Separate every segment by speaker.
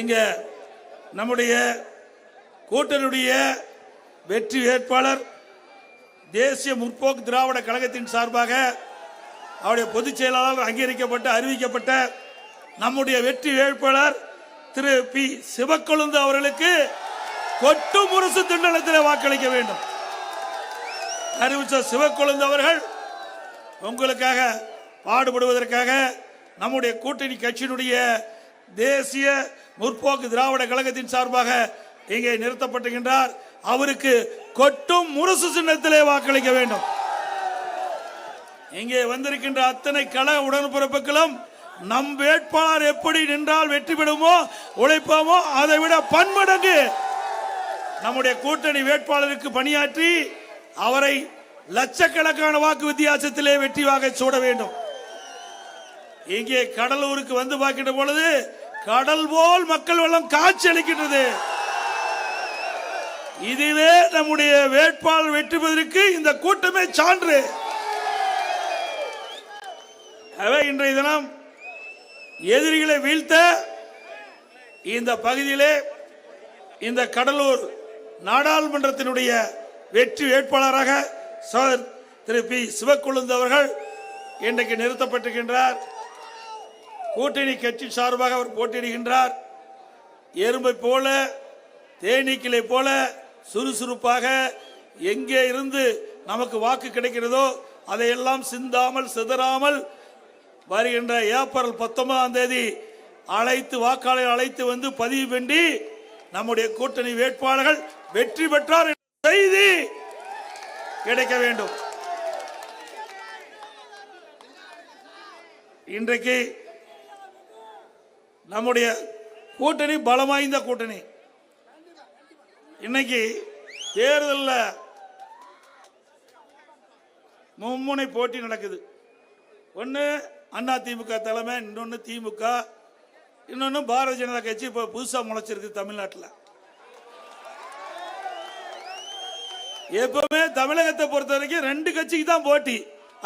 Speaker 1: எங்க நம்முடைய கூட்டணியுடைய வெற்றி வேட்பாளர் தேசிய முற்போக்கு திராவிட கழகத்தின் சார்பாக அவருடைய பொதுச் செயலாளர் அங்கீகரிக்கப்பட்ட அறிவிக்கப்பட்ட நம்முடைய வெற்றி வேட்பாளர் திரு பி சிவக்கொழுந்து அவர்களுக்கு கொட்டு முரசு திண்டலத்தில் வாக்களிக்க வேண்டும். அறிவிச்ச சிவக்கொழுந்து அவர்கள் உங்களுக்காக பாடுபடுவதற்காக நம்முடைய கூட்டணி கட்சியினுடைய தேசிய முற்போக்கு திராவிட கழகத்தின் சார்பாக இங்கே நிறுத்தப்பட்டுகின்றார். அவருக்கு கொட்டும் முரசு சின்னத்திலே வாக்களிக்க வேண்டும். இங்கே வந்திருக்கின்ற அத்தனை கழக உடன்பிறப்புகளும் நம் வேட்பாளர் எப்படி நின்றால் வெற்றி பெறுமோ உழைப்போமோ அதை விட பன்மடங்கு நம்முடைய கூட்டணி வேட்பாளருக்கு பணியாற்றி அவரை லட்சக்கணக்கான வாக்கு வித்தியாசத்திலே வெற்றி வாகை சூட வேண்டும். இங்கே கடலூருக்கு வந்து பார்க்கின்ற பொழுது கடல் போல் மக்கள் வெள்ளம் காட்சி அளிக்கின்றது. இதுவே நம்முடைய வேட்பாளர் வெற்றி பெறுவதற்கு இந்த கூட்டமே சான்று. இன்றைய தினம் எதிரிகளை வீழ்த்த இந்த பகுதியிலே இந்த கடலூர் நாடாளுமன்றத்தினுடைய வெற்றி வேட்பாளராக திரு பி சிவக்கொழுந்து அவர்கள் இன்றைக்கு நிறுத்தப்பட்டிருக்கின்றார். கூட்டணி கட்சி சார்பாக அவர் போட்டியிடுகின்றார். எறும்பை போல தேனீக்களை போல சுறுசுறுப்பாக எங்கே இருந்து நமக்கு வாக்கு கிடைக்கிறதோ அதையெல்லாம் சிந்தாமல் சிதறாமல் வருகின்ற ஏப்ரல் 19ஆம் தேதி வாக்காளர் அழைத்து வந்து பதிவு பண்ணி நம்முடைய கூட்டணி வேட்பாளர்கள் வெற்றி பெற்றார் என்ற செய்தி கிடைக்க வேண்டும். இன்றைக்கு நம்முடைய கூட்டணி பலம் வாய்ந்த கூட்டணி. இன்னைக்கு தேர்தலில் மும்முனை போட்டி நடக்குது. ஒன்று அதிமுக தலைமை, இன்னொன்று திமுக, இன்னொன்று பாரதிய ஜனதா கட்சி இப்போ புதுசாக முளைச்சிருக்கு தமிழ்நாட்டில். எப்பவுமே தமிழகத்தை பொறுத்த வரைக்கும் 2 கட்சிக்கு தான் போட்டி.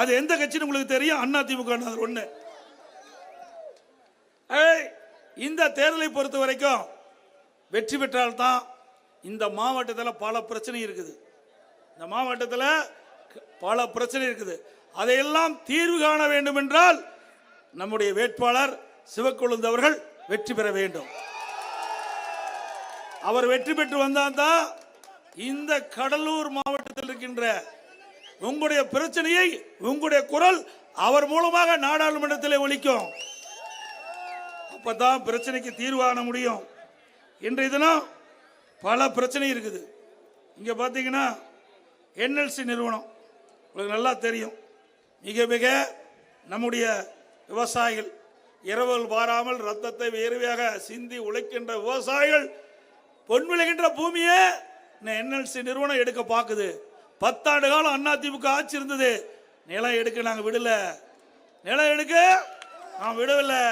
Speaker 1: அது எந்த கட்சின்னு உங்களுக்கு தெரியும், அதிமுக ஒன்று. இந்த தேர்தலை பொறுத்த வரைக்கும் வெற்றி பெற்றால்தான் இந்த மாவட்டத்தில் பல பிரச்சனை இருக்குது. இந்த மாவட்டத்தில் பல பிரச்சனை இருக்குது. அதையெல்லாம் தீர்வு காண வேண்டும் என்றால் நம்முடைய வேட்பாளர் சிவக்கொழுந்து அவர்கள் வெற்றி பெற வேண்டும். அவர் வெற்றி பெற்று வந்தால்தான் இந்த கடலூர் மாவட்டத்தில் இருக்கின்ற உங்களுடைய பிரச்சனையை உங்களுடைய குரல் அவர் மூலமாக நாடாளுமன்றத்திலே ஒலிக்கும். அப்பதான் பிரச்சனைக்கு தீர்வு காண முடியும். இன்றைய தினம் பல பிரச்சனை இருக்குது. இங்க பாத்தீங்கன்னா என்எல்சி நிறுவனம் உங்களுக்கு நல்லா தெரியும். மிக மிக நம்முடைய விவசாயிகள் இரவல் பாராமல் ரத்தத்தை வேர்வையாக சிந்தி உழைக்கின்ற விவசாயிகள் பொன் விளைகின்ற பூமியை என்எல்சி நிறுவனம் எடுக்க பார்க்குது. 10 ஆண்டு காலம் அதிமுக ஆட்சி இருந்தது. நிலம் எடுக்க நாங்கள் விடல, நிலம் எடுக்க நான் விடவில்லை.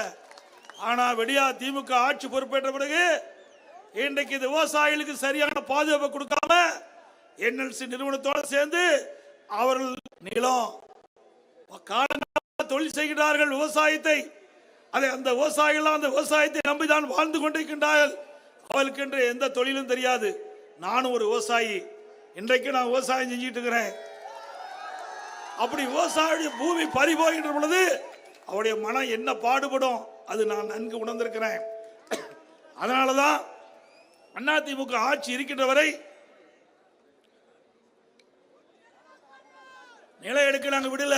Speaker 1: ஆனா விடியா திமுக ஆட்சி பொறுப்பேற்ற பிறகு இன்றைக்கு இந்த விவசாயிகளுக்கு சரியான பாதுகாப்பு கொடுக்காம என்எல்சி நிறுவனத்தோடு சேர்ந்து அவர்கள் நிலம் தொழில் செய்கிறார்கள். விவசாயத்தை அந்த விவசாயிகள் அந்த விவசாயத்தை நம்பிதான் வாழ்ந்து கொண்டிருக்கின்றார்கள். அவளுக்கு என்று எந்த தொழிலும் தெரியாது. நானும் ஒரு விவசாயி, இன்றைக்கு நான் விவசாயம் செஞ்சிட்டு இருக்கிறேன். அப்படி விவசாயிய பூமி பறி போகின்ற பொழுது அவருடைய மனம் என்ன பாடுபடும் அது நான் நன்கு உணர்ந்திருக்கிறேன். அதனாலதான் அதிமுக ஆட்சி இருக்கின்ற வரை நிலம் எடுக்க நாங்கள் விடல,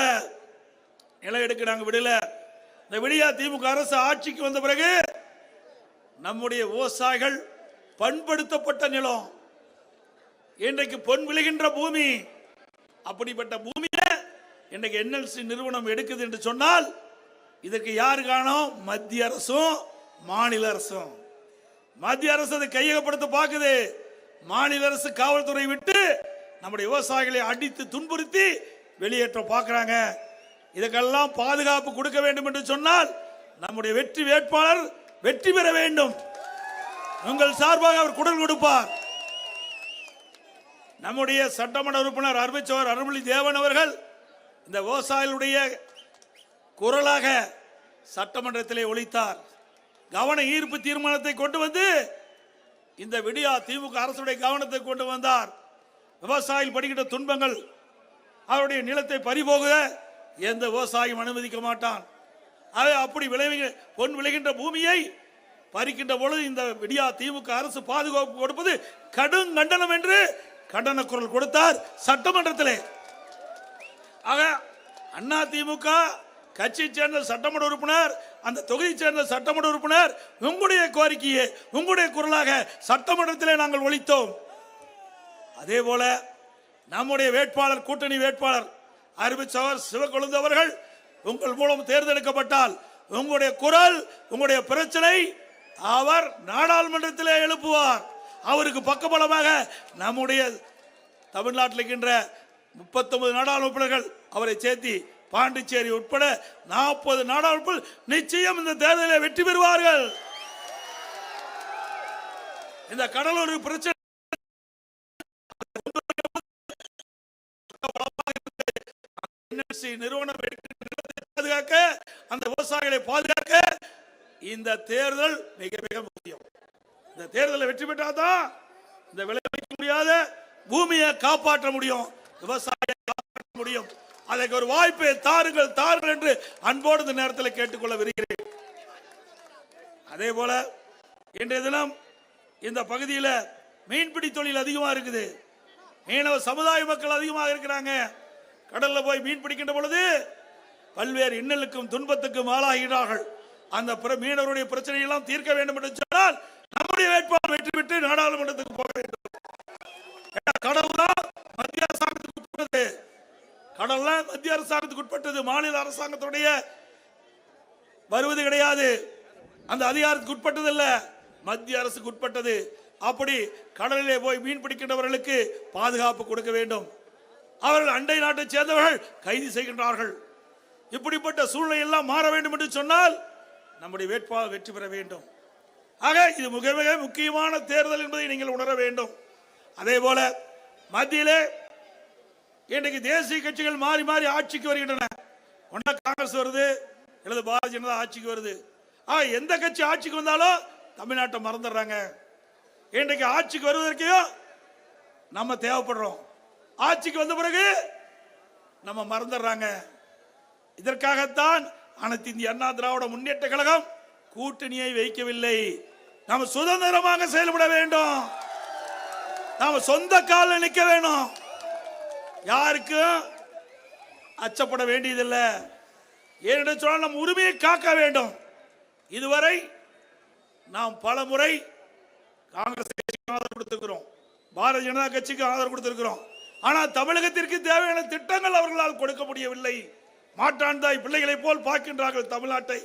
Speaker 1: நிலம் எடுக்க நாங்கள் விடல. இந்த விடியா திமுக அரசு ஆட்சிக்கு வந்த பிறகு நம்முடைய விவசாயிகள் பண்படுத்தப்பட்ட நிலம், இன்றைக்கு பொன் விளைகின்ற பூமி, அப்படிப்பட்ட பூமியை இன்றைக்கு என்எல்சி நிறுவனம் எடுக்குது என்று சொன்னால் இதற்கு யாரு காரணம்? மத்திய அரசும் மாநில அரசும். மத்திய அரசு அதை கையகப்படுத்த பார்க்குது. மாநில அரசு காவல்துறை விட்டு நம்முடைய விவசாயிகளை அடித்து துன்புறுத்தி வெளியேற்ற பார்க்கிறாங்க. இதுக்கெல்லாம் பாதுகாப்பு கொடுக்க வேண்டும் என்று சொன்னால் நம்முடைய வெற்றி வேட்பாளர் வெற்றி பெற வேண்டும். உங்கள் சார்பாக அவர் குரல் கொடுப்பார். நம்முடைய சட்டமன்ற உறுப்பினர் அருமைச்சோர் அருள்மொழி தேவன் அவர்கள் இந்த விவசாயிகளுடைய குரலாக சட்டமன்றத்திலே ஒலித்தார். கவன ஈர்ப்பு தீர்மானத்தை கொண்டு வந்து இந்த விடியா திமுக அரசுடைய கவனத்தை கொண்டு வந்தார். விவசாயிகள் படுகின்ற துன்பங்கள், அவருடைய நிலத்தை பறிபோக எந்த விவசாயியும் அனுமதிக்க மாட்டான். அப்படி பொன் விளைகின்ற பூமியை பறிக்கின்ற பொழுது இந்த விடியா திமுக அரசு பாதுகாப்பு கொடுப்பது கடும் கண்டனம் என்று கண்டன குரல் கொடுத்தார் சட்டமன்றத்திலே. ஆக அண்ணா திமுக கட்சியை சேர்ந்த சட்டமன்ற உறுப்பினர், அந்த தொகுதியை சேர்ந்த சட்டமன்ற உறுப்பினர், உங்களுடைய கோரிக்கையை உங்களுடைய குரலாக சட்டமன்றத்திலே நாங்கள் ஒலித்தோம். அதே போல நம்முடைய வேட்பாளர், கூட்டணி வேட்பாளர் அறிவிச்சவர் சிவக்கொழுந்து அவர்கள் உங்கள் மூலம் தேர்ந்தெடுக்கப்பட்டால் உங்களுடைய குரல், உங்களுடைய பிரச்சனை அவர் நாடாளுமன்றத்திலே எழுப்புவார். அவருக்கு பக்கபலமாக நம்முடைய தமிழ்நாட்டில் இருக்கின்ற 39 நாடாளுமன்ற உறுப்பினர்கள் அவரை சேர்த்தி பாண்டிச்சேரி உட்பட 40 நாடாளுமன்ற நிச்சயம் இந்த தேர்தலில் வெற்றி பெறுவார்கள். இந்த கடலூர் பிரச்சனை நிறுவனம் பாதுகாக்க, அந்த விவசாயிகளை பாதுகாக்க இந்த தேர்தல் மிக மிக முக்கியம். இந்த தேர்தலை வெற்றி பெற்றாதான் இந்த விளைவிக்க முடியாத பூமியை காப்பாற்ற முடியும், விவசாயியை காப்பாற்ற முடியும். அதற்கு ஒரு வாய்ப்பை தாருங்கள் தாருங்கள் என்று அன்போடு இந்த நேரத்தில் கேட்டுக்கொள்ள விரும்புகிறேன். அதே போல இன்றைய தினம் இந்த பகுதியில் மீன்பிடி தொழில் அதிகமாக இருக்குது. மீனவ சமுதாய மக்கள் அதிகமாக இருக்கிறாங்க. கடல்ல போய் மீன் பிடிக்கின்ற பொழுது பல்வேறு இன்னலுக்கும் துன்பத்துக்கும் ஆளாகிறார்கள். அந்த மீனவருடைய பிரச்சனை எல்லாம் தீர்க்க வேண்டும் என்று சொன்னால் நம்முடைய வேட்பாளர் வெற்றி பெற்று நாடாளுமன்றத்துக்கு போக வேண்டும். கடல் தான் மத்திய அரசாங்கத்துக்கு உட்பட்டது. கடல்லாம் மத்திய அரசாங்கத்துக்கு உட்பட்டது, மாநில அரசாங்கத்துடைய வருவது கிடையாது. அந்த அதிகாரத்துக்கு உட்பட்டது அல்ல, மத்திய அரசுக்கு உட்பட்டது. அப்படி கடலிலே போய் மீன் பிடிக்கின்றவர்களுக்கு பாதுகாப்பு கொடுக்க வேண்டும். அவர்கள் அண்டை நாட்டை சேர்ந்தவர்கள் கைது செய்கின்றார்கள். இப்படிப்பட்ட சூழ்நிலை எல்லாம் மாற வேண்டும் என்று சொன்னால் நம்முடைய வேட்பாளர் வெற்றி பெற வேண்டும். ஆக இது மிக மிக முக்கியமான தேர்தல் என்பதை நீங்கள் உணர வேண்டும். அதே போல மத்தியிலே இன்றைக்கு தேசிய கட்சிகள் மாறி மாறி ஆட்சிக்கு வருகின்றன. ஒன்னா காங்கிரஸ் வருது, அல்லது பாரதிய ஜனதா ஆட்சிக்கு வருது. எந்த கட்சி ஆட்சிக்கு வந்தாலும் தமிழ்நாட்டை மறந்துடுறாங்க. இன்றைக்கு ஆட்சிக்கு வருவதற்கையும் நம்ம தேவைப்படுறோம், ஆட்சிக்கு வந்த பிறகு நம்ம மறந்துடுறாங்க. இதற்காகத்தான் அனைத்து இந்திய அண்ணா திராவிட முன்னேற்ற கழகம் கூட்டணியை வைக்கவில்லை. நாம் சுதந்திரமாக செயல்பட வேண்டும், நாம் சொந்த காலில் நிற்க வேண்டும், யாருக்கும் அச்சப்பட வேண்டியதில்லை. ஏனென்று சொன்னால் நம் உரிமையை காக்க வேண்டும். இதுவரை நாம் பல முறை காங்கிரஸ் கட்சிக்கு ஆதரவு கொடுத்திருக்கிறோம், பாரதிய ஜனதா கட்சிக்கு ஆதரவு கொடுத்திருக்கிறோம். ஆனால் தமிழகத்திற்கு தேவையான திட்டங்கள் அவர்களால் கொடுக்க முடியவில்லை. மாற்றாந்தாய் பிள்ளைகளை போல் பார்க்கின்றார்கள் தமிழ்நாட்டை.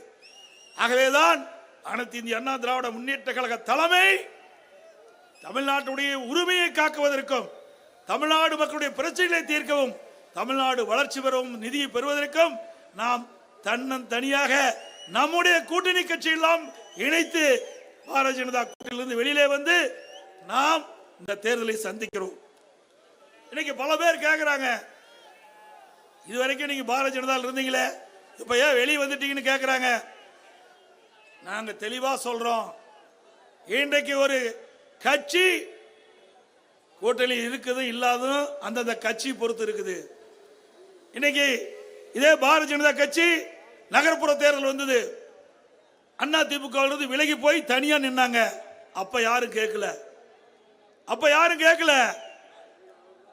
Speaker 1: ஆகவேதான் அனைத்து இந்திய அண்ணா திராவிட முன்னேற்ற கழக தலைமை தமிழ்நாட்டுடைய உரிமையை காக்குவதற்கும், தமிழ்நாடு மக்களுடைய பிரச்சனைகளை தீர்க்கவும், தமிழ்நாடு வளர்ச்சி பெறவும், நிதியை பெறுவதற்கும் நாம் தனியாக நம்முடைய கூட்டணி கட்சியெல்லாம் இணைத்து பாரதிய ஜனதா கூட்டணியிலிருந்து வெளியிலே வந்து நாம் இந்த தேர்தலை சந்திக்கிறோம். இன்னைக்கு பல பேர் கேட்கிறாங்க, இதுவரைக்கும் நீங்க பாரதிய ஜனதா இருந்தீங்களே, இப்ப ஏன் வெளியே வந்துட்டீங்கன்னு கேட்கிறாங்க. நாங்க தெளிவா சொல்றோம், இன்றைக்கு ஒரு கட்சி கூட்டணி இருக்குது இல்லாததும் அந்தந்த கட்சி பொறுத்து இருக்குது. இன்னைக்கு இதே பாரதிய ஜனதா கட்சி நகர்ப்புற தேர்தல் வந்தது, அண்ணா திமுக விலகி போய் தனியா நின்னாங்க. அப்ப யாரும் கேட்கல.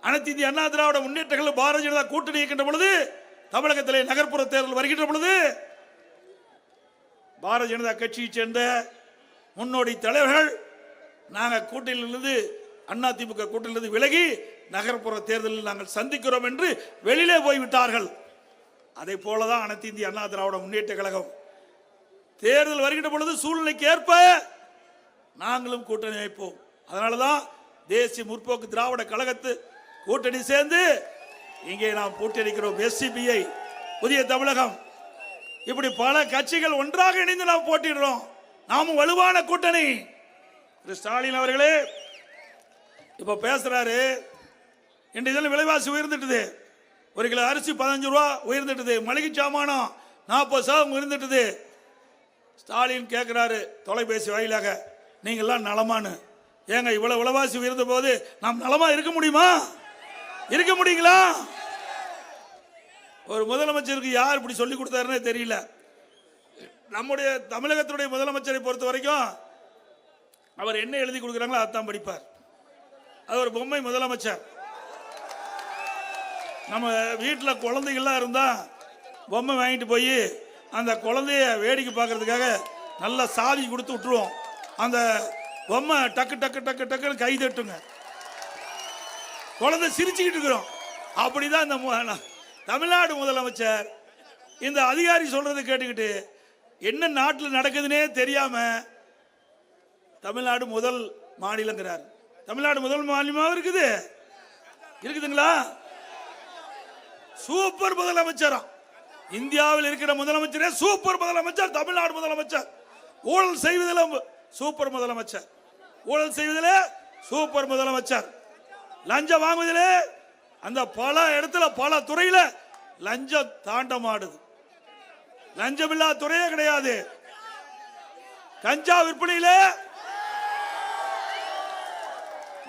Speaker 1: அனைத்து இந்திய அண்ணா திராவிட முன்னேற்ற கழகம் பாரதிய ஜனதா கூட்டணி இருக்கின்ற பொழுது, தமிழகத்திலே நகர்ப்புற தேர்தல் வருகின்ற பொழுது பாரதிய ஜனதா கட்சியை சேர்ந்த முன்னோடி தலைவர்கள் நாங்கள் கூட்டணியிலிருந்து, அண்ணா திமுக கூட்டணியிலிருந்து விலகி நகர்ப்புற தேர்தலில் நாங்கள் சந்திக்கிறோம் என்று வெளியிலே போய்விட்டார்கள். அதை போலதான் அனைத்து இந்திய அண்ணா திராவிட முன்னேற்ற கழகம் தேர்தல் வருகின்ற பொழுது சூழ்நிலைக்கு ஏற்ப நாங்களும் கூட்டணி வைப்போம். அதனாலதான் தேசிய முற்போக்கு திராவிட கழகத்து கூட்டணி சேர்ந்து இங்கே நாம் போட்டியடிக்கிறோம். எஸ்சிபிஐ, புதிய தமிழகம், இப்படி பல கட்சிகள் ஒன்றாக இணைந்து நாம் போட்டிடுறோம். நாமும் வலுவான கூட்டணி. திரு ஸ்டாலின் அவர்களே இப்ப பேசுறாரு, இன்றைய தினம் விலைவாசி உயர்ந்துட்டது, 1 கிலோ அரிசி 15 ரூபா உயர்ந்துட்டது, மளிகை சாமானம் 40% உயர்ந்துட்டது. ஸ்டாலின் கேட்கிறாரு தொலைபேசி வாயிலாக, நீங்கள்லாம் நலமானு. ஏங்க இவ்வளவு விலைவாசி உயர்ந்த போது நாம் நலமா இருக்க முடியுமா? இருக்க முடியுங்களா? ஒரு முதலமைச்சருக்கு யார் இப்படி சொல்லி கொடுத்தாருன்னே தெரியல. நம்முடைய தமிழகத்துடைய முதலமைச்சரை பொறுத்த வரைக்கும் அவர் என்ன எழுதி கொடுக்குறாங்களோ அதான் படிப்பார். அது ஒரு பொம்மை முதலமைச்சர். நம்ம வீட்டில் குழந்தைகள்லாம் இருந்தா பொம்மை வாங்கிட்டு போய் அந்த குழந்தைய வேடிக்கை பார்க்கறதுக்காக நல்லா சாவி கொடுத்து விட்டுருவோம். அந்த பொம்மை டக்கு டக்கு டக்கு டக்குன்னு கை தட்டுங்க, குழந்தை சிரிச்சுக்கிட்டு இருக்கிறோம். அப்படிதான் இந்த தமிழ்நாடு முதலமைச்சர் இந்த அதிகாரி சொல்றதை கேட்டுக்கிட்டு என்ன நாட்டில் நடக்குதுன்னே தெரியாம தமிழ்நாடு முதல் மாநிலங்கிறார். தமிழ்நாடு முதல் மாநிலமாக இருக்குதுங்களா? சூப்பர் முதலமைச்சரா? இந்தியாவில் இருக்கிற முதலமைச்சரே சூப்பர் முதலமைச்சர் தமிழ்நாடு முதலமைச்சர். ஊழல் செய்வதில் சூப்பர் முதலமைச்சர், ஊழல் செய்வதிலே சூப்பர் முதலமைச்சர், லஞ்சம் வாங்குவதிலே அந்த பல இடத்துல பல துறையில லஞ்சம் தாண்டமாடுது. லஞ்சம் இல்லாத துறையே கிடையாது. கஞ்சா விற்பனையில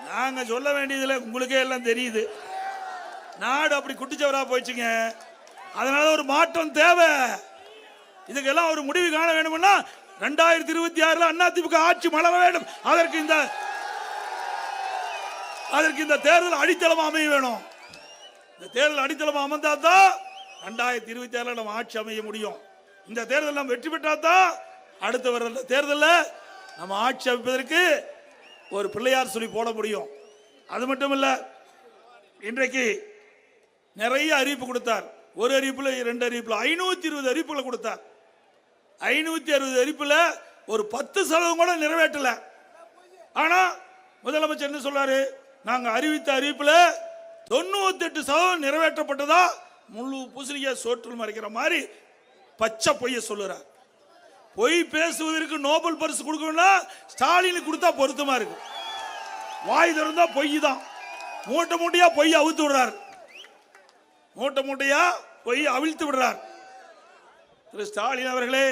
Speaker 1: நாங்க சொல்ல வேண்டியதுல உங்களுக்கே எல்லாம் தெரியுது. நாடு அப்படி குட்டிச்சவரா போயிடுச்சுங்க. அதனால ஒரு மாற்றம் தேவை. இதுக்கெல்லாம் ஒரு முடிவு காண வேண்டும்னா 2026 அதிமுக ஆட்சி மலர வேண்டும். அதற்கு இந்த தேர்தல் அடித்தளம் அமைய வேணும். இந்த தேர்தல் அடித்தளம் அமர்ந்தா தான் 2026 நம்ம ஆட்சி அமைய முடியும். இந்த தேர்தல் நம்ம வெற்றி பெற்றா தான் அடுத்த வர தேர்தலில் நம்ம ஆட்சி அமைப்பதற்கு ஒரு பிள்ளையார் சொல்லி போட முடியும். அது மட்டும் இல்ல, இன்றைக்கு நிறைய அறிவிப்பு கொடுத்தார். ஒரு அறிவிப்புல 2 அறிவிப்புல 520 அறிவிப்புகளை கொடுத்தார். 560 அறிவிப்புல ஒரு 10% கூட நிறைவேற்றல. ஆனா முதலமைச்சர் என்ன சொல்றாரு? நாங்க அறிவித்த அறிவிப்புல 98% நிறைவேற்றப்பட்டதா முழு பூசணிக்காய் சோற்றில் மறைக்கிற மாதிரி பச்சை பொய்ய சொல்லுறார். பொய் பேசுவதற்கு நோபல் பரிசு கொடுக்கணும்னா ஸ்டாலினுக்கு கொடுத்தா பொருத்தமா இருக்கு. வாய் திறந்தா பொய் தான். மூட்டை மூட்டையா பொய் அவிழ்த்து விடுறார். மூட்டை மூட்டையா பொய் அவிழ்த்து விடுறார். திரு ஸ்டாலின் அவர்களே,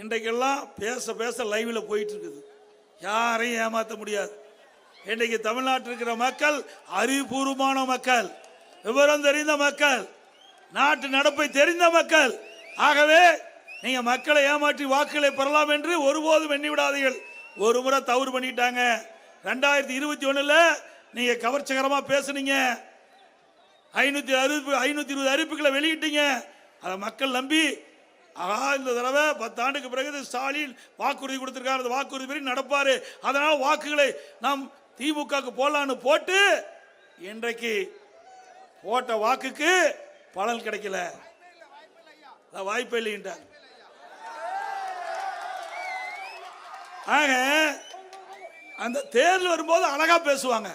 Speaker 1: இன்றைக்கெல்லாம் பேச பேச லைவ்ல போயிட்டு இருக்குது. யாரையும் ஏமாற்ற முடியாது. இன்றைக்கு தமிழ்நாட்டில் இருக்கிற மக்கள் அறிவுபூர்வமான மக்கள், விவரம் தெரிந்த மக்கள், நாட்டு நடப்பை தெரிந்த மக்கள். ஆகவே நீங்க மக்களை ஏமாற்றி வாக்குகளை பெறலாம் என்று ஒருபோதும் எண்ணி விடாதீர்கள். ஒரு முறை தவறு பண்ணிட்டாங்க. 2021 நீங்க கவர்ச்சிகரமா பேசுனீங்க, 520 அறிவிப்புகளை வெளியிட்டீங்க. அதை மக்கள் நம்பி இந்த தடவை 10 ஆண்டுக்கு பிறகு ஸ்டாலின் வாக்குறுதி கொடுத்திருக்காரு, அந்த வாக்குறுதி நடப்பாரு, அதனால வாக்குகளை நாம் திமுக போடலான்னு போட்டு இன்றைக்கு போட்ட வாக்குக்கு பலன் கிடைக்கல. வாய்ப்பே இல்லைன்றாங்க. ஆக அந்த தேர்தல் வரும்போது அழகா பேசுவாங்க,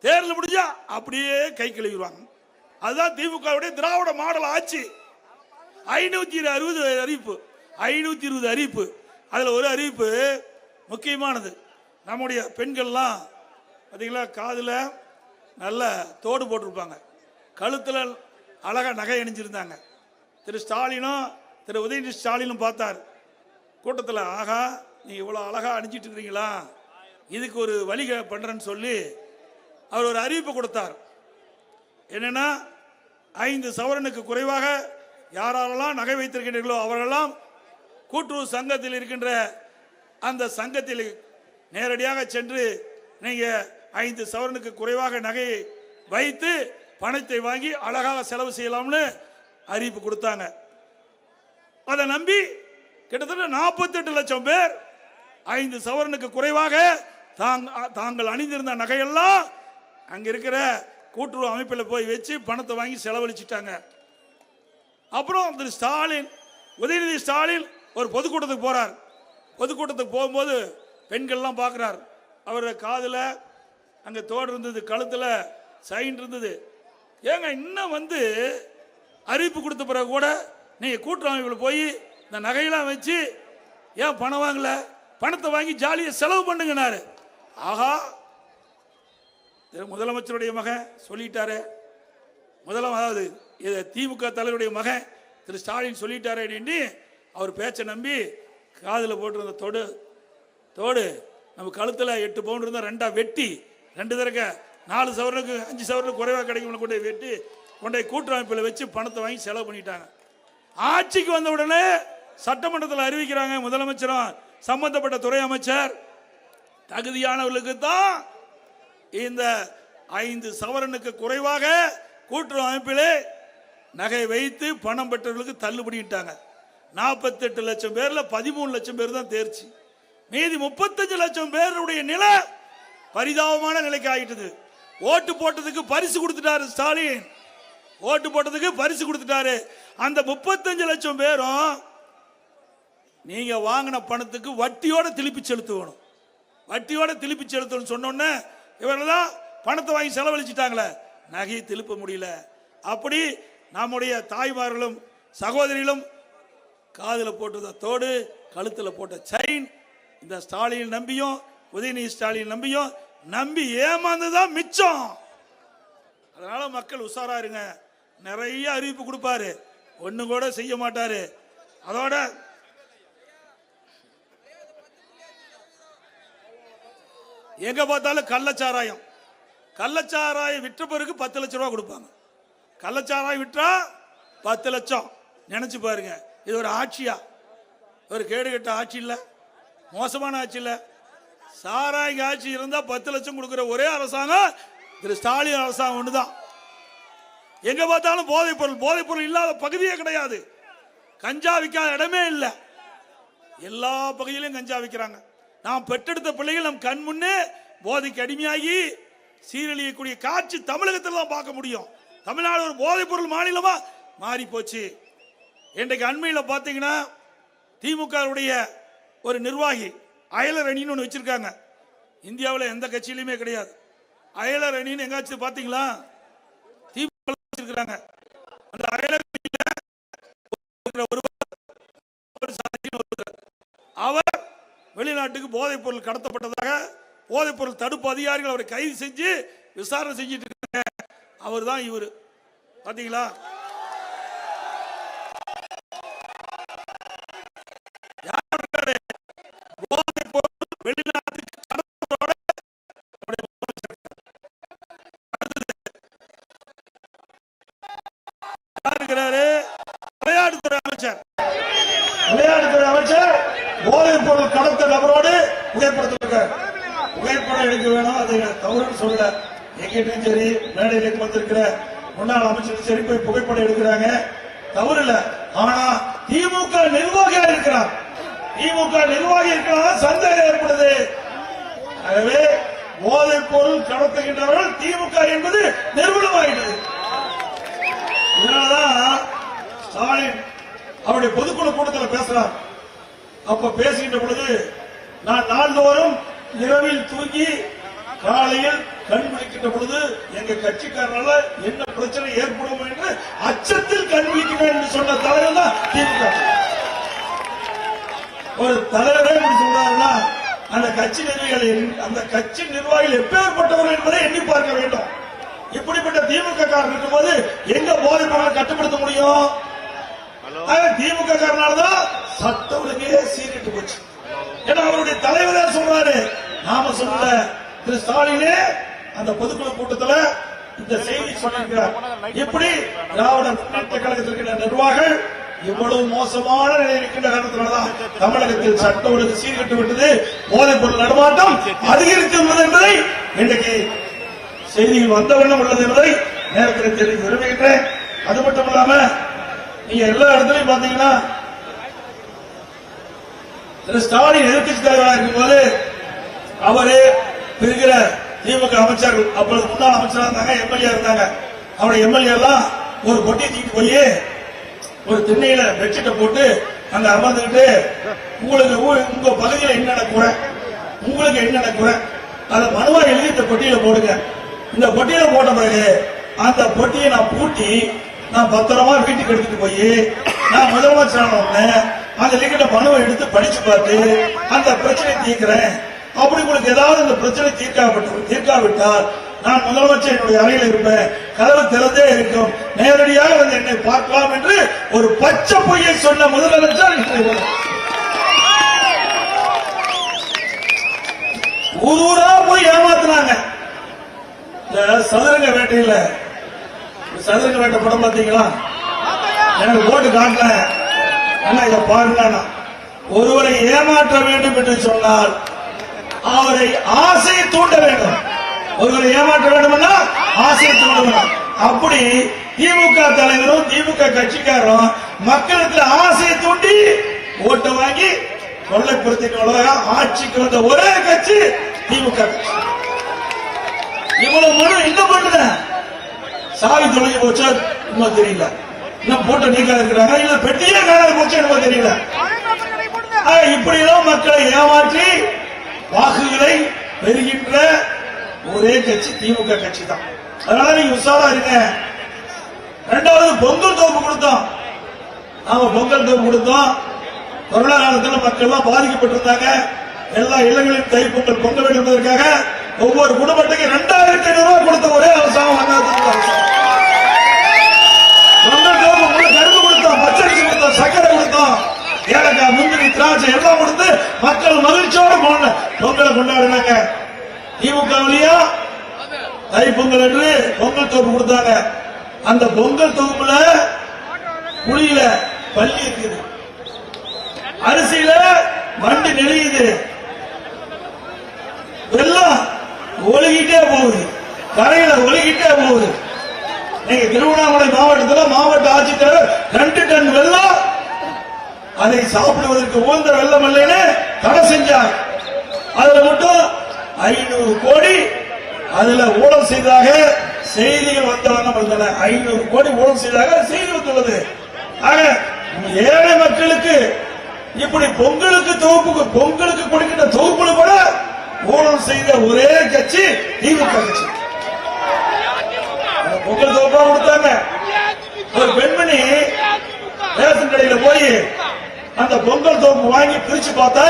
Speaker 1: தேர்தல் முடிஞ்சா அப்படியே கை கழுவிடுவாங்க. அதுதான் திமுகவுடைய திராவிட மாடல் ஆட்சி. 560 அறிவிப்பு, 520 அறிவிப்பு. அதுல ஒரு அறிவிப்பு முக்கியமானது. நம்முடைய பெண்கள்லாம் பார்த்தீங்களா, காதுல நல்ல தோடு போட்டிருப்பாங்க, கழுத்துல அழகா நகை அணிஞ்சிருந்தாங்க. திரு ஸ்டாலினும் திரு உதயநிதி ஸ்டாலினும் பார்த்தார் கூட்டத்தில், ஆகா நீ இவ்வளோ அழகா அணிஞ்சிட்டு இருக்கிறீங்களா, இதுக்கு ஒரு வழி பண்றேன்னு சொல்லி அவர் ஒரு அறிவிப்பு கொடுத்தார். என்னன்னா, 5 சவரனுக்கு குறைவாக யாரெல்லாம் நகை வைத்திருக்கின்றீர்களோ அவரெல்லாம் கூட்டுறவு சங்கத்தில் இருக்கின்ற அந்த சங்கத்தில் நேரடியாக சென்று நீங்க 5 சவரனுக்கு குறைவாக நகையை வைத்து பணத்தை வாங்கி அழகாக செலவு செய்யலாம்னு அறிவிப்பு கொடுத்தாங்க. அதை நம்பி கிட்டத்தட்ட 48 லட்சம் பேர் 5 சவரனுக்கு குறைவாக தாங்கள் அணிந்திருந்த நகையெல்லாம் அங்க இருக்கிற கூட்டுறவு அமைப்பில் போய் வச்சு பணத்தை வாங்கி செலவழிச்சிட்டாங்க. அப்புறம் திரு ஸ்டாலின், உதயநிதி ஸ்டாலின் ஒரு பொதுக்கூட்டத்துக்கு போறார். பொதுக்கூட்டத்துக்கு போகும்போது பெண்கள்லாம் பார்க்கிறார். அவருடைய காதுல அங்க தோடு இருந்தது, கழுத்துல சைன் இருந்தது. ஏங்க இன்னும் அறிவிப்பு கொடுத்த பிறகு கூட நீங்க கூட்டுறவு அமைப்பில் போய் இந்த நகையெல்லாம் வச்சு ஏன் பணம் வாங்கல, பணத்தை வாங்கி ஜாலியை செலவு பண்ணுங்கனாரு. ஆஹா, முதலமைச்சருடைய மகன் சொல்லிட்டாரு, அதாவது திமுக தலைவருடைய மகன் திரு ஸ்டாலின் சொல்லிட்டாரு அப்படின்னு அவர் பேச்சை நம்பி காதில் போட்டிருந்த தோடு நம்ம கழுத்தில் 8 பவுன் இருந்தால் 2 வெட்டி 2 தடவை 4 சவரனுக்கு 5 சவரனுக்கு குறைவாக கிடைக்கும் கொண்டு வெட்டி கொண்டை கூட்டமைப்பில் வச்சு பணத்தை வாங்கி செலவு பண்ணிட்டாங்க. ஆட்சிக்கு வந்த உடனே சட்டமன்றத்தில் அறிவிக்கிறாங்க, முதலமைச்சரும் சம்பந்தப்பட்ட துறை அமைச்சர் தகுதியானவர்களுக்கு தான் இந்த 5 சவரனுக்கு குறைவாக கூட்டுறவு அமைப்பிலே நகை வைத்து பணம் பெற்றவர்களுக்கு தள்ளுபடிட்டாங்க. 48 லட்சம் பேர்ல 13 லட்சம் பேர் தான் தேர்ச்சி. மீதி 35 லட்சம் பேருடைய நிலை பரிதாபமான நிலைக்கு ஆகிட்டது. ஓட்டு போட்டதுக்கு பரிசு கொடுத்துட்டாரு ஸ்டாலின், ஓட்டு போட்டதுக்கு பரிசு கொடுத்துட்டாரு. அந்த 35 லட்சம் பேரும் நீங்க வாங்கின பணத்துக்கு வட்டியோட திருப்பி செலுத்தணும், வட்டியோட திருப்பி செலுத்தணும் சொன்னோன்னே இவர்கள் தான் பணத்தை வாங்கி செலவழிச்சிட்டாங்களே, நகையை திருப்ப முடியல. அப்படி நம்முடைய தாய்மார்களும் சகோதரிகளும் காதில் போட்டத தோடு, கழுத்தில் போட்ட செயின், இந்த ஸ்டாலின் நம்பியும் உதயநிதி ஸ்டாலின் நம்பியும் நம்பி ஏமாந்துதான் மிச்சம். அதனால மக்கள் உஷாரா இருங்க. நிறைய அறிவிப்பு கொடுப்பாரு, ஒண்ணு கூட செய்ய மாட்டாரு. அதோட எங்க பார்த்தாலும் கள்ளச்சாராயம், கள்ளச்சாராயம் விற்ற பிறகு 10 லட்சம் ரூபாய் கொடுப்பாங்க. கள்ளச்சாராயம் விற்றா 10 லட்சம். நினைச்சு பாருங்க, இது ஒரு ஆட்சியா? ஒரு கேடுகட்ட ஆட்சி இல்ல, மோசமான ஆட்சி இல்ல. சாராய ஆட்சி இருந்தா 10 லட்சம் கொடுக்கிற ஒரே அரசாங்கம் திரு ஸ்டாலின் அரசாங்கம் ஒண்ணுதான். எங்க பார்த்தாலும் போதைப் பொருள், போதைப் பொருள் இல்லாத பகுதியே கிடையாது. கஞ்சா விற்காத இடமே இல்லை, எல்லா பகுதியிலும் கஞ்சா விற்கிறாங்க. நாம் பெற்றெடுத்த பிள்ளைகள் நம் கண் முன்னே போதைக்கு அடிமையாகி சீரழியக்கூடிய காட்சி தமிழகத்தில் தான் பார்க்க முடியும். தமிழ்நாடு ஒரு போதைப் பொருள் மாநிலமா மாறி போச்சு. இன்றைக்கு அண்மையில் பார்த்தீங்கன்னா திமுக ஒரு நிர்வாகி அயலர் அணின்னு ஒன்று வச்சிருக்காங்க. இந்தியாவில் எந்த கட்சியிலுமே கிடையாது. அயலர் அணின்னு எங்காச்சும் பார்த்தீங்களா? திமுக வச்சிருக்காங்க. அந்த அயலர் அவர் வெளிநாட்டுக்கு போதைப் பொருள் கடத்தப்பட்டதாக போதைப் பொருள் தடுப்பு அதிகாரிகள் அவரை கைது செஞ்சு விசாரணை செஞ்சிட்டு இருக்காங்க. அவர் தான் இவரு. பாத்தீங்களா? போதைப் பொருள் வெளிநாட்டுக்கு கடத்தப்பட்டோட இருக்கிறாரு விளையாட்டுத்துறை அமைச்சர். விளையாட்டுத்துறை அமைச்சர் போதைப் பொருள் கடத்த நபரோடு புகைப்படத்தில் புகைப்படம் எடுக்க வேணும், அது தவறுன்னு சொல்ல. எங்கிட்டும் சரி, மேடையிലേക്ക് வந்திருக்கிற முன்னாள் அமைச்சர் சரி போய் புகைப்படம் எடுக்கிறாங்க, தவறு இல்ல. ஆனா திமுக நிர்வாகியா இருக்கிறார், திமுக நிர்வாகி இருக்கிறார், சந்தேகம் ஏற்படுது. ஆகவே போதைப் பொருள் கடத்துகின்றவர்கள் திமுக என்பது நிரூபணமாகிட்டது. இதனாலதான் ஸ்டாலின் அவருடைய பொதுக்குழு கூட்டத்தில் பேசுறார். அப்ப பேசுகின்ற பொழுது, நான் நாள்தோறும் இரவில் தூங்கி காலையில் கண் விழிக்கின்ற பொழுது எங்க கட்சிக்காரனால என்ன பிரச்சனை ஏற்படும் என்று அச்சத்தில் கண் விழிக்கிறேன் என்று சொன்ன தலைவர் தான் திமுக. ஒரு தலைவரே இப்படி சொல்றாருன்னா அந்த கட்சி நிர்வாகிகள், அந்த கட்சி நிர்வாகிகள் எப்பேற்பட்டவர்கள் என்பதை எண்ணி பார்க்க வேண்டும். இப்படிப்பட்ட திமுக காரர் இருக்கும்போது எங்க போதைப் பொருளை கட்டுப்படுத்த முடியும்? திமுக காரனால்தான் சட்ட ஒழுங்கே சீரிட்டு போச்சு. ஏன்னா அவருடைய தலைவரே சொல்றாரு, நாம சொல்ல திரு ஸ்டாலினே அந்த பொதுக்குழு கூட்டத்தில் இந்த செய்தி சொல்லியிருக்கிறார். இப்படி திராவிட முன்னேற்ற கழகத்தில் இருக்கிற நிர்வாகிகள் இவ்வளவு மோசமான நிலை இருக்கின்ற காரணத்தினால்தான் தமிழகத்தில் சட்ட ஒழுங்கு சீர்கட்டு விட்டது, போதைப் பொருள் நடமாட்டம் அதிகரித்துள்ளது என்பதை இன்றைக்கு செய்திகள் வந்தவண்ணம் உள்ளது என்பதை நேரத்தில் தெரிவிக்க விரும்புகின்றேன். அது மட்டும் இல்லாம நீங்க எல்லா இடத்துலையும் பாத்தீங்கன்னா திரு ஸ்டாலின் எதிர்கட்சி தலைவராக இருக்கும்போது அவரு இருக்கிற திமுக அமைச்சர்கள், அப்பொழுது முன்னாள் அமைச்சராக இருந்தாங்க, எம்எல்ஏ இருந்தாங்க. அவருடைய எம்எல்ஏ எல்லாம் ஒரு பொட்டியை தூக்கிட்டு போய் ஒரு திண்ணையில பெட்ஷீட்டை போட்டு அங்க அமர்ந்துகிட்டு, உங்களுக்கு உங்க பகுதியில் என்னென்ன குறை, உங்களுக்கு என்னென்ன குறை, அதை மனுவா எழுதி இந்த பொட்டியில போடுங்க. இந்த பொட்டியில போட்ட பிறகு அந்த பொட்டியை நான் பூட்டி நான் பத்திரமா வீட்டுக்கு எடுத்துட்டு போய் நான் முதலமைச்சரான அந்த லிக்கிட்ட மனுவை எடுத்து படிச்சு பார்த்து அந்த பிரச்சனை தீர்க்கிறேன். அப்படி உங்களுக்கு ஏதாவது அந்த பிரச்சனை தீர்க்காவிட்டால் நான் முதலமைச்சர் என்னுடைய அறையில் இருப்பேன், கதவு திறந்தே இருக்கும், நேரடியாக வந்து என்னை பார்க்கலாம் என்று ஒரு பச்சை பொய்யை சொன்ன முதலமைச்சர் ஊரூரா போய் ஏமாத்துனாங்க. இந்த சதுரங்க வேட்டையில சதுரங்க வேட்டை படம் பார்த்தீங்களா? எனக்கு போட்டு காட்டினேன். அண்ணா இதை பாருங்க, ஒருவரை ஏமாற்ற வேண்டும் என்று சொன்னால் அவரை ஆசையை தூண்ட வேண்டும். ஒருவரை ஏமாற்ற வேண்டும்னா ஆசையை தூண்ட வேண்டும். அப்படி திமுக தலைவரும் திமுக கட்சிக்காரரும் மக்களுக்கு ஆசையை தூண்டி ஓட்டை வாங்கி கொள்ளைப்படுத்தின ஆட்சிக்கு வந்த ஒரே கட்சி திமுக கட்சி. இவ்வளவு மனு என்ன பண்ணுங்க? சாவி தொலைஞ்சு போச்சா இன்னும் தெரியல. இன்னும் போட்ட நீக்க இருக்கிறாங்க, இல்ல பெட்டியே காணாது போச்சு என்னமோ தெரியல. இப்படிதான் மக்களை ஏமாற்றி வாக்குகளை பெறுகின்ற ஒரே கட்சி திமுக கட்சி தான். அதனால நீங்க உஷாரா இருங்க. இரண்டாவது பொங்கல் தோப்பு கொடுத்தோம். நாம பொங்கல் தோப்பு கொடுத்தோம். கொரோனா காலத்தில் மக்கள் எல்லாம் பாதிக்கப்பட்டிருந்தாங்க. எல்லா இல்லங்களிலும் தைப்பொங்கல் பொங்கல் என்பதற்காக ஒவ்வொரு குடும்பத்துக்கு 2500 ரூபாய் கொடுத்த ஒரே அரசாங்கம் பொங்கல் தோப்பு. கரும்பு கொடுத்தோம், பச்சரிசி கொடுத்தோம், சக்கரை கொடுத்தோம், ஏலக்காய், முந்திரி, திராட்சை எல்லாம் கொடுத்து மக்கள் மகிழ்ச்சியோட பொங்கலை கொண்டாடினாங்க. திமுக வழியா தைப்பொங்கல் என்று பொங்கல் தோப்பு கொடுத்தாங்க. அந்த பொங்கல் தொகுப்புல புளியில பள்ளி இருக்குது, அரிசியில வண்டி நெளியுது, வெள்ளம் ஒழுகிட்டே போகுது, கரையில ஒழுகிட்டே போகுது. நீங்க திருவண்ணாமலை மாவட்டத்தில் மாவட்ட ஆட்சித்தலைவர் 2 டன் வெள்ளம் அதை சாப்பிடுவதற்கு உகந்த வெள்ளம் இல்லைன்னு தடை செஞ்சார். அதுல மட்டும் 500 கோடி அதுல ஊழல் செய்ததாக செய்திகள் வந்தன. 500 கோடி ஊழல் செய்ததாக செய்தி வந்துள்ளது. ஆக ஏழை மக்களுக்கு இப்படி பொங்கலுக்கு கொடுக்கின்ற தொகுப்புல கூட ஊழல் செய்த ஒரே கட்சி திமுக கட்சி. பொங்கல் தொகுப்பா கொடுத்தாங்க. ஒரு பெண்மணி ரேஷன் கடையில போய் அந்த பொங்கல் தொகுப்பு வாங்கி பிரிச்சு பார்த்தா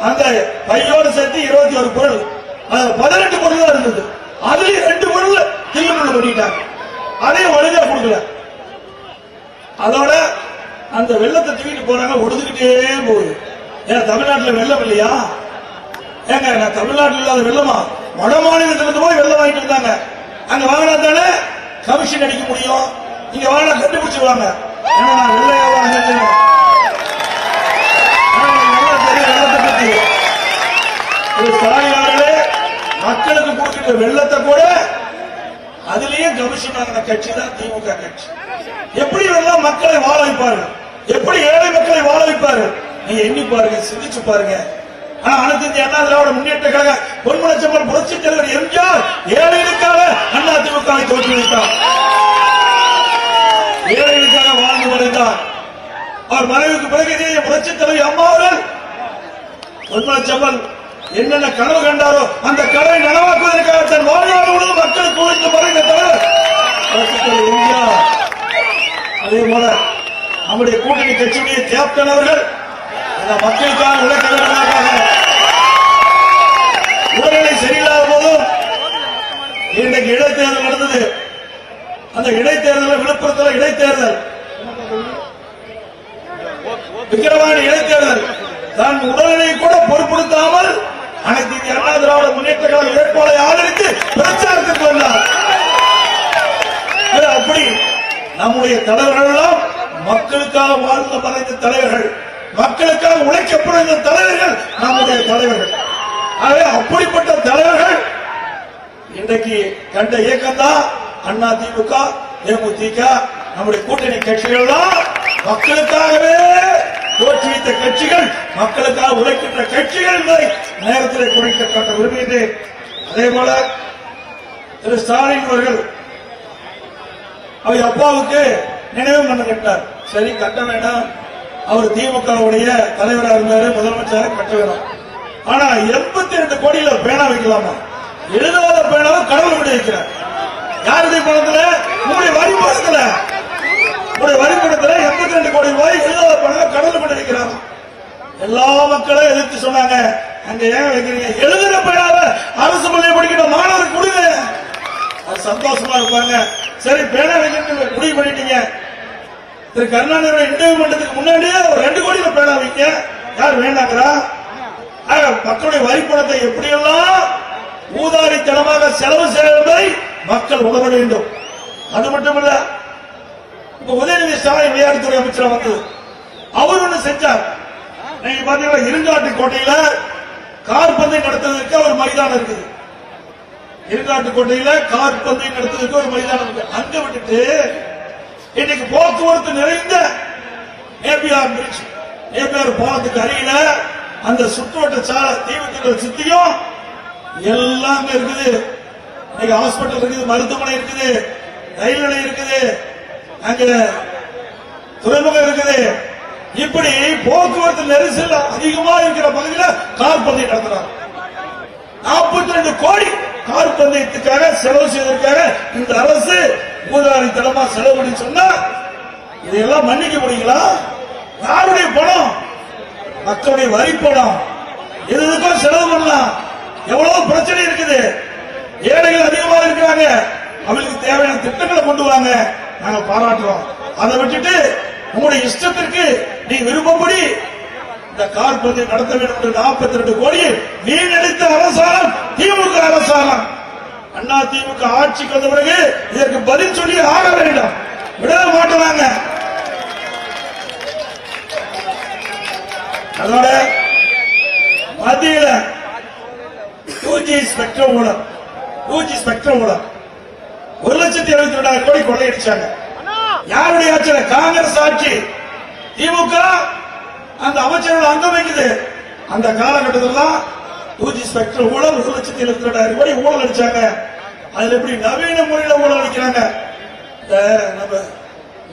Speaker 1: அந்த பையோடு சேர்த்து 21 பொருள், 18 பொருள் தான் இருந்தது. அதுலயும் 2 பொருள் தில்லுமுள்ள பண்ணிட்டாங்க. அதையும் ஒழுங்கா கொடுக்கல. அதோட அந்த வெள்ளத்தை தூக்கிட்டு போறாங்க, ஒடுத்துக்கிட்டே போகுது. ஏன் தமிழ்நாட்டில் வெள்ளம் இல்லையா? ஏங்க நான் தமிழ்நாட்டில் இல்லாத வெள்ளமா? வட மாநிலத்திலிருந்து போய் வெள்ளம் வாங்கிட்டு இருந்தாங்க. அங்க வாங்கினா தானே கமிஷன் அடிக்க முடியும். இங்க வாங்கினா கண்டுபிடிச்சிருவாங்க. ஏன்னா நான் வெள்ள வியாபாரம் செஞ்சேன். மக்களுக்கு கொடுக்கிற வெள்ளத்தை கூட அதுலயே கமிஷன் வாங்கின கட்சி தான் திமுக கட்சி. எப்படி வெள்ளம் மக்களை வாழ வைப்பாரு, எப்படி ஏழை மக்களை வாழ வைப்பாரு, நீங்க எண்ணி பாருங்க, சிந்திச்சு பாருங்க. அனைத்து இந்திய அண்ணா திராவிட முன்னேற்ற கழக பொன்முனச்செம்மல் புரட்சி தலைவர் எம்ஜிஆர் ஏழைகளுக்காக அண்ணா திமுகவை தோற்றுவித்தார். ஏழைகளுக்காக வாழ்ந்து வருகிறார். அவர் மறைவுக்கு பிறகு புரட்சி தலைவர் அம்மா அவர்கள் பொன்முனச்செம்மல் என்னென்ன கனவு கண்டாரோ அந்த கனவை நனவாக்குவதற்காக தன் வாழ்நாள் முழுவதும் மக்களுக்கு உழைத்து மறைந்த தலைவர் புரட்சி தலைவர் எம்ஜிஆர். அதே போல நம்முடைய கூட்டணி கட்சியுடைய கேப்டன் அவர்கள் மக்களுக்காக உழைக்கிறவர்களாக உடல்நிலை சரியில்லாத போதும் இன்றைக்கு இடைத்தேர்தல் நடந்தது. அந்த இடைத்தேர்தல் விழுப்புரத்தில் இடைத்தேர்தல், விக்கிரவாணி இடைத்தேர்தல், தான் உடல்நிலையை கூட பொருட்படுத்தாமல் அனைத்து இந்திய அண்ணா திராவிட முன்னேற்ற கழக வேட்பாளரை ஆதரித்து பிரச்சாரத்துக்கு வந்தார். அப்படி நம்முடைய தலைவர்கள் எல்லாம் மக்களுக்காக வாழ்ந்த மறைந்த தலைவர்கள், மக்களுக்காக உழைக்கப்படுகிற தலைவர்கள் நம்முடைய தலைவர்கள். ஆகவே அப்படிப்பட்ட தலைவர்கள் இன்றைக்கு கண்ட இயக்கம் தான் அண்ணா திமுக, தேமுதிக. நம்முடைய கூட்டணி கட்சிகள் தான் மக்களுக்காகவே தோற்றுவித்த கட்சிகள், மக்களுக்காக உழைக்கின்ற கட்சிகள் என்பதை நேரத்தில் குறிக்க காட்ட விரும்புகிறேன். அதே போல திரு ஸ்டாலின் அவர்கள் அவர் அப்பாவுக்கு நினைவு மன்றம் கட்டினார். சரி, கட்ட வேண்டாம், அவர் திமுகவுடைய தலைவராக இருந்தாரு, முதலமைச்சராக கட்ட வேணும். ஆனா 82 கோடியில பேனா வைக்கலாமா? எழுதாத பேனாவை கடவுள் விட வைக்கிறார். யாருடைய பணத்துல? உங்களுடைய வரி பணத்துல. உங்களுடைய வரி பணத்துல 82 கோடி ரூபாய் எழுதாத பணத்தை கடவுள் விட வைக்கிறாங்க. எல்லா மக்களும் எதிர்த்து சொன்னாங்க, அங்க ஏன் வைக்கிறீங்க? எழுதுற பேனாவை அரசு பள்ளியை படிக்கிற மாணவருக்கு கொடுங்க, அது சந்தோஷமா இருப்பாங்க. சரி, பேனா வைக்கிறது முடிவு பண்ணிட்டீங்க. திரு கருணாநிதி இன்டர்வியூ பண்றதுக்கு முன்னாடியே ஒரு 2 கோடியில பேனா வைக்க யார் வேண்டாங்கிறா? மக்களுடைய வரி பணத்தை எப்படியெல்லாம் அதிகமாக செலவு செய்வதை மக்கள் உணர வேண்டும். அது மட்டுமல்ல, இப்ப உதயநிதி ஸ்டாலின் விளையாட்டுத்துறை அமைச்சர் வந்து அவர் ஒண்ணு செஞ்சார். நீங்க பாத்தீங்கன்னா இருங்காட்டு கோட்டையில கார் பந்தயம் நடத்துவதற்கு ஒரு மைதானம் இருக்குது. இருங்காட்டு கோட்டையில கார் பந்தயம் நடத்துவதற்கு ஒரு மைதானம் இருக்கு. அங்க விட்டுட்டு இன்னைக்கு போக்குவரத்து நிறைந்த ஏபிஆர் பிரிட்ஜ், ஏபிஆர் பாலத்துக்கு அருகில அந்த சுற்றுவட்ட சாலை தீவுத்திட்ட சுத்தியும் எல்லாம் இருக்குது. இன்னைக்கு ஹாஸ்பிட்டல் இருக்குது, மருத்துவமனை இருக்குது, ரயில் நிலையம் இருக்குது, அங்க துறைமுகம் இருக்குது. இப்படி போக்குவரத்து நெரிசல் அதிகமா இருக்கிற பகுதியில் கார் பந்தயம் நடத்துறாங்க. 42 கோடி கார் பந்தயத்துக்காக செலவு செய்வதற்காக இந்த அரசு ஊதாரித்தனமா செலவு பண்ணி சொன்னா இதையெல்லாம் மன்னிக்க முடியுங்களா? யாருடைய பணம்? மக்களுடைய வரி பணம். எதுக்கும் செலவு பண்ணலாம். எவ்வளவு பிரச்சனை இருக்குது. ஏழைகள் அதிகமா இருக்கிறாங்க. அவங்களுக்கு தேவையான திட்டங்களை கொண்டு வாங்க, நாங்க பாராட்டுறோம். அதை விட்டுட்டு உங்களுடைய இஷ்டத்திற்கு நீ விருப்பப்படி இந்த கார் பந்தயம் நடத்த வேண்டும் என்று 42 கோடியை வீணடித்த அரசாங்கம் திமுக அரசாங்கம். அண்ணா திமுக ஆட்சிக்கு வந்த பிறகு இதற்கு பதில் சொல்லி ஆக வேண்டும். விட மாட்டாங்க. அதோட மத்தியில 2G ஸ்பெக்ட்ரம் ஊழல், 2G ஸ்பெக்ட்ரம் ஊழல் 1,72,000 கோடி கொள்ளையடிச்சாங்க. யாருடைய ஆட்சி? காங்கிரஸ் ஆட்சி. திமுக அந்த அமைச்சர்கள் அங்கம் வைக்குது. அந்த காலகட்டத்தில் 2G ஸ்பெக்ட்ரம் ஊழல் 1,72,000 கோடி ஊழல் அடிச்சாங்க. அதுல எப்படி நவீன முறையில் ஊழல் அடிக்கிறாங்க. நம்ம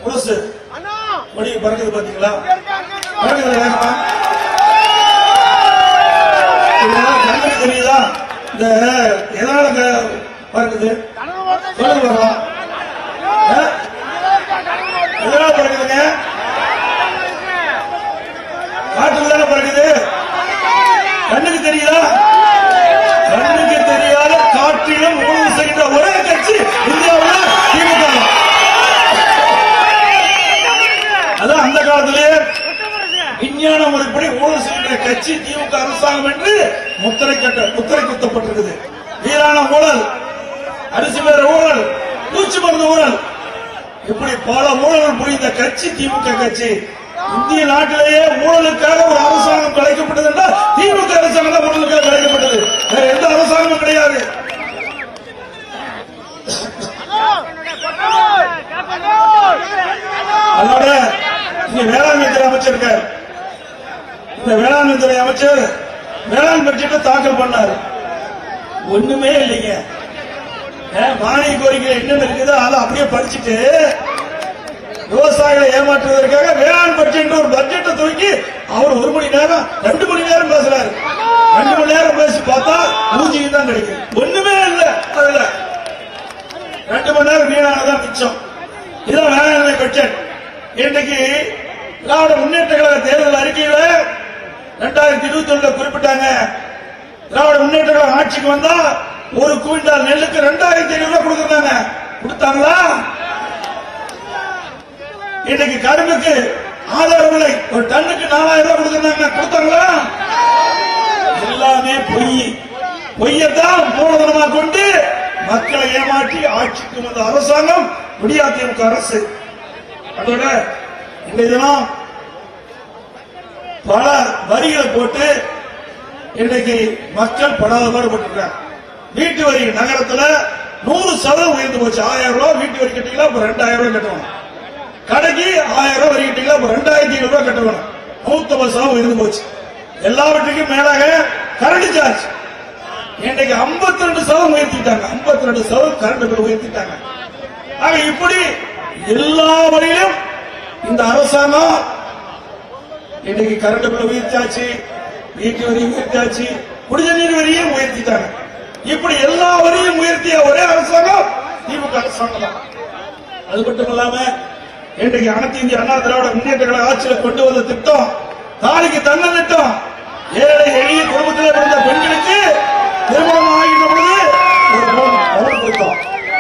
Speaker 1: முரசு மணி பறக்குது பாத்தீங்களா? தெரியுதா? இந்த எதனால பறக்குது சொல்லுங்க. எதனால பறக்குதுங்க? காட்டுல தானே பறக்குது. கண்ணுக்கு தெரியுதா? கண்ணுக்கு தெரியாத காற்றிலும் ஊழல் செய்கின்ற ஒரே கட்சி இந்தியாவில் திமுக. அதான் அந்த காலத்திலே விஞ்ஞான முறைப்படி ஊழல் செய்கின்ற கட்சி திமுக அரசாங்கம் என்று முத்திரை குத்தப்பட்டிருக்குது. வீரான ஊழல், அரிசி மேற ஊழல், பூச்சி மருந்து ஊழல், இப்படி பல ஊழல் புரிந்த கட்சி திமுக கட்சி. இந்திய நாட்டிலேயே ஊழலுக்காக ஒரு அரசாங்கம் கலைக்கப்பட்டது என்றால் திமுக அரசாங்கம் தான் ஊழலுக்காக கலைக்கப்பட்டது. வேற எந்த அரசாங்கமும் கிடையாது. அதோட இங்க வேளாண்மை துறை அமைச்சர் இருக்கார். இந்த வேளாண்மை துறை அமைச்சர் வேளாண் பட்ஜெட்டை தாக்கல் பண்ணாரு. ஒண்ணுமே இல்லைங்க. மானிய கோரிக்கை என்னென்ன இருக்குதோ அதை அப்படியே படிச்சுட்டு விவசாயிகளை ஏமாற்றுவதற்காக வேளாண் பட்ஜெட் ஒரு பட்ஜெட்டை தூக்கி அவர் 1 மணி நேரம் 2 மணி நேரம் பேசுறாரு. 2 மணி நேரம் பேசி பார்த்தா ஊதிக்கு தான் கிடைக்கும். ஒண்ணுமே இல்ல. அதுல 2 மணி நேரம் வீணானதான் மிச்சம். இதான் வேளாண்மை பட்ஜெட். இன்னைக்கு திராவிட முன்னேற்ற கழக தேர்தல் அறிக்கையில 2021 குறிப்பிட்டாங்க. திராவிட முன்னேற்ற கழக ஆட்சிக்கு வந்தா 1 குவிண்டால் நெல்லுக்கு 2,500 ரூபாய் கொடுக்கறாங்க. கொடுத்தாங்களா? இன்னைக்கு கரும்புக்கு ஆதார விலை 1 டன்னுக்கு 4,000 ரூபாய் கொடுக்கறாங்க. கொடுத்தாங்களா? எல்லாமே பொய்யத்தான் மூலதனமா கொண்டு மக்களை ஏமாற்றி ஆட்சிக்கு வந்த அரசாங்கம் விடியா திமுக அரசு. அதோட இந்த தினம் பல வரிகளை போட்டு இன்னைக்கு மக்கள் படாத பாடுபட்டிருக்காங்க. வீட்டு வரி நகரத்தில் 100% உயர்ந்து போச்சு. 1000 ரூபாய் வீட்டு வரி கட்டிங்களா, இப்ப 2,000 ரூபாய் கட்டணும். கடைக்கு 1000 ரூபாய் வரி கட்டிங்களா, இப்ப 2,500 ரூபாய் கட்டணும். 150% உயர்ந்து போச்சு. எல்லாவற்றுக்கும் மேலாக கரண்ட் சார்ஜ் இன்னைக்கு 52% உயர்த்திட்டாங்க. 52% கரண்ட் பில் உயர்த்திட்டாங்க. ஆக இப்படி எல்லா வரையிலும் இந்த அரசாங்கம் இன்னைக்கு கரண்ட் பில் உயர்த்தாச்சு, வீட்டு வரி உயர்த்தாச்சு, குடிநீர் வரியும் உயர்த்திட்டாங்க. இப்படி எல்லா வரியும் உயர்த்திய ஒரே அரசாங்கம் திமுக அரசாங்கம் தான். அது மட்டும் இல்லாம இன்றைக்கு அனைத்து இந்திய அண்ணா திராவிட முன்னேற்ற கழக ஆட்சியில் கொண்டு வந்த திட்டம் தாலிக்கு தங்க திட்டம். ஏழை எளிய குடும்பத்தில் பிறந்த பெண்களுக்கு திருமணம் ஆகின்ற பொழுது ஒரு பவுன் கொடுத்தோம்.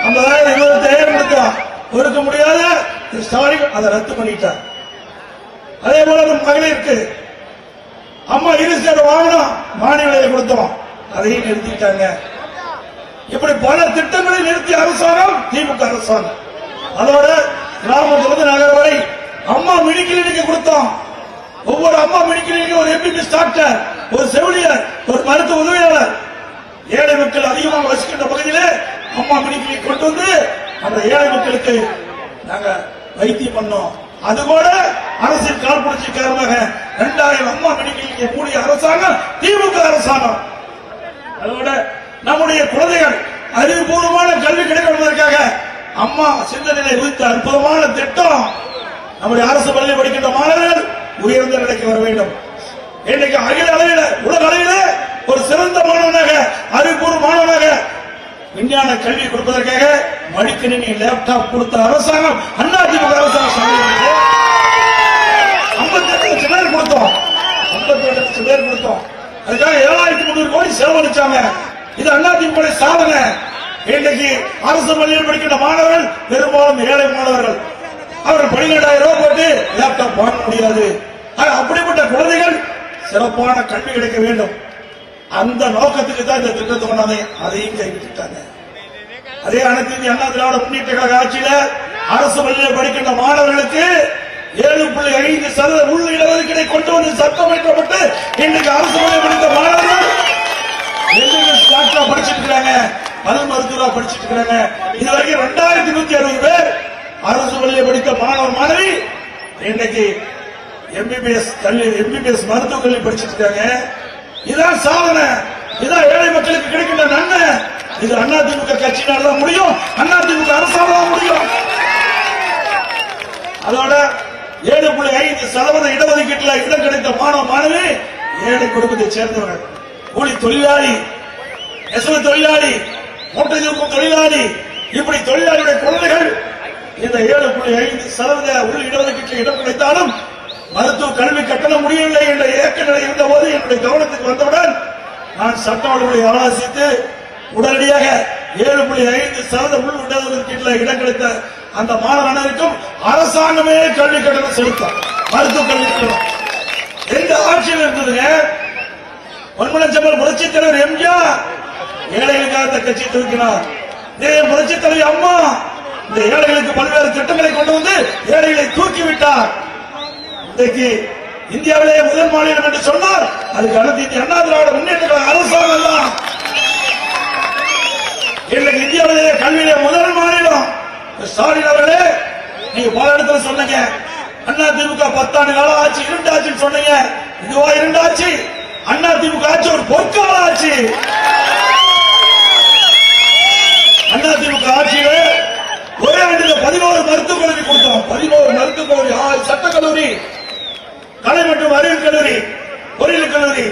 Speaker 1: 50,000 25,000 கொடுத்தோம். கொடுக்க முடியாத ஸ்டாலின் அதை ரத்து பண்ணிட்டார். அதே போல மகளிருக்கு அம்மா இருசக்கர வாகனம் மானிய விலையை கொடுத்தோம், அதையும் நிறுத்திட்டாங்க. இப்படி பல திட்டங்களை நிறுத்திய அரசாங்கம் திமுக அரசாங்கம். அதோட கிராமத்திலிருந்து நகர் வரை அம்மா மினி கிளினிக் கொடுத்தோம். ஒவ்வொரு அம்மா மினி கிளினிக் ஒரு எம்பிபிஎஸ் டாக்டர், ஒரு செவிலியர், ஒரு மருத்துவ உதவியாளர். ஏழை மக்கள் அதிகமாக வசிக்கின்ற பகுதியிலே அம்மா மினி கிளினிக் கொண்டு வந்து அந்த ஏழை மக்களுக்கு நாங்க வைத்தியம் பண்ணோம். அது கூட அரசியல் காழ்ப்புணர்ச்சி காரணமாக 2000 அம்மா மினி கிளினிக் கூடிய அரசாங்கம் திமுக அரசாங்கம். அதோட நம்முடைய குழந்தைகள் அறிவுபூர்வமான கல்வி கிடைப்பதற்காக அம்மா சிந்தனையை குறித்த அற்புதமான திட்டம். நம்முடைய அரசு பள்ளி படிக்கின்ற மாணவர்கள் உயர்ந்த நிலைக்கு வர வேண்டும். இன்னைக்கு அகில அளவில் உலக அளவில் ஒரு சிறந்த மாணவனாக அறிவுபூர்வ மாணவனாக விஞ்ஞான கல்வி கொடுப்பதற்காக மடிக்கணினி லேப்டாப் கொடுத்த அரசாங்கம் அதிமுக அரசாங்கம். 58 லட்சம் பேர் கொடுத்தோம். 58 லட்சம் பேர் கொடுத்தோம். அதுக்காக 7300 கோடி செலவழிச்சாங்க. இது அதிமுக சாதனை. இன்றைக்கு அரசு பள்ளியில் படிக்கின்ற மாணவர்கள் பெரும்பாலும் ஏழை மாணவர்கள். அவர்கள் 12000 ரூபாய் போட்டு லேப்டாப் வாங்க முடியாது. அப்படிப்பட்ட குழந்தைகள் சிறப்பான கல்வி கிடைக்க வேண்டும். அந்த நோக்கத்துக்கு தான் இந்த திட்டத்தை கொண்டாங்க. அதையும் கைவிட்டாங்க. அதே அனைத்து இந்திய அண்ணா திராவிட முன்னேற்ற கழக ஆட்சியில அரசு பள்ளியில் படிக்கின்ற மாணவர்களுக்கு 7.5% உள் இடஒதுக்கீடை கொண்டு வந்து சட்டம் இயற்றப்பட்டு இன்றைக்கு அரசு பள்ளியில் படித்த மாணவர்கள் டாக்டரா படிச்சிட்டு இருக்காங்க, பல் மருத்துவரா படிச்சிட்டு இருக்காங்க. இதுவரைக்கும் 2160 பேர் அரசு பள்ளியில் படித்த மாணவர் மாணவி இன்றைக்கு எம்பிபிஎஸ் மருத்துவ கல்வி படிச்சிட்டு இருக்காங்க. இதான் சாதனை. இதான் ஏழை மக்களுக்கு கிடைக்கின்ற நன்மை. இது அதிமுக கட்சியினால தான் முடியும். அதிமுக அரசாங்கம் முடியும். அதோட 7.5% இடஒதுக்கீட்டில் இடம் கிடைத்த மாணவ மாணவி ஏழை குடும்பத்தை சேர்ந்தவர்கள், கூலி தொழிலாளி, நெசவு தொழிலாளி, மூட்டை தூக்கும் தொழிலாளி, இப்படி தொழிலாளியுடைய குழந்தைகள் இந்த 7.5% உள் இடஒதுக்கீட்டில் இடம் கிடைத்தாலும் மருத்துவ கல்வி கட்டண முடியவில்லை என்ற ஏக்க நிலை இருந்த போது என்னுடைய கவனத்துக்கு வந்தவுடன் நான் சட்ட வழிமுறை ஆலோசித்து உடனடியாக 7.5% உள் இடஒதுக்கீட்டில் இடம் கிடைத்த அந்த மாணவர்களுக்கும் அரசாங்கமே கல்வி கட்டணம் செலுத்தும். மருத்துவ கல்வி கட்டணம் எந்த ஆட்சியில் இருந்ததுங்க? பொன்மனச்செம்மல் புரட்சித் தலைவர் எம்ஜிஆர் ஏழைகளுக்காக இந்த கட்சி தூக்கினார். புரட்சித் தலைவி அம்மா இந்த ஏழைகளுக்கு பல்வேறு திட்டங்களை கொண்டு வந்து ஏழைகளை தூக்கிவிட்டார். இன்றைக்கு இந்தியாவிலேயே முதல் மாநிலம் என்று சொன்னார் அதுக்கு அனைத்து இந்திய அண்ணா திராவிட முன்னேற்ற கழக அரசாங்கம் தான். இன்றைக்கு இந்தியாவிலேயே கல்வியிலே முதல் மாநிலம். ஸ்டாலின் அவர்களே, நீங்க பல இடத்துல சொன்னீங்க அதிமுக 10 ஆண்டு கால ஆட்சி இருண்டாட்சின்னு சொன்னீங்க. இதுவா இருண்டாட்சி? அதிமுக ஆட்சி ஒரு பொற்கால ஆட்சி. அதிமுக ஆட்சியில ஒரே ஆண்டில் 11 மருத்துவக் கல்லூரி கொடுத்தோம். 11 மருத்துவக் கல்லூரி, 6 சட்டக் கல்லூரி, கலை மற்றும் அறிவியல் கல்லூரி, பொறியியல் கல்லூரி,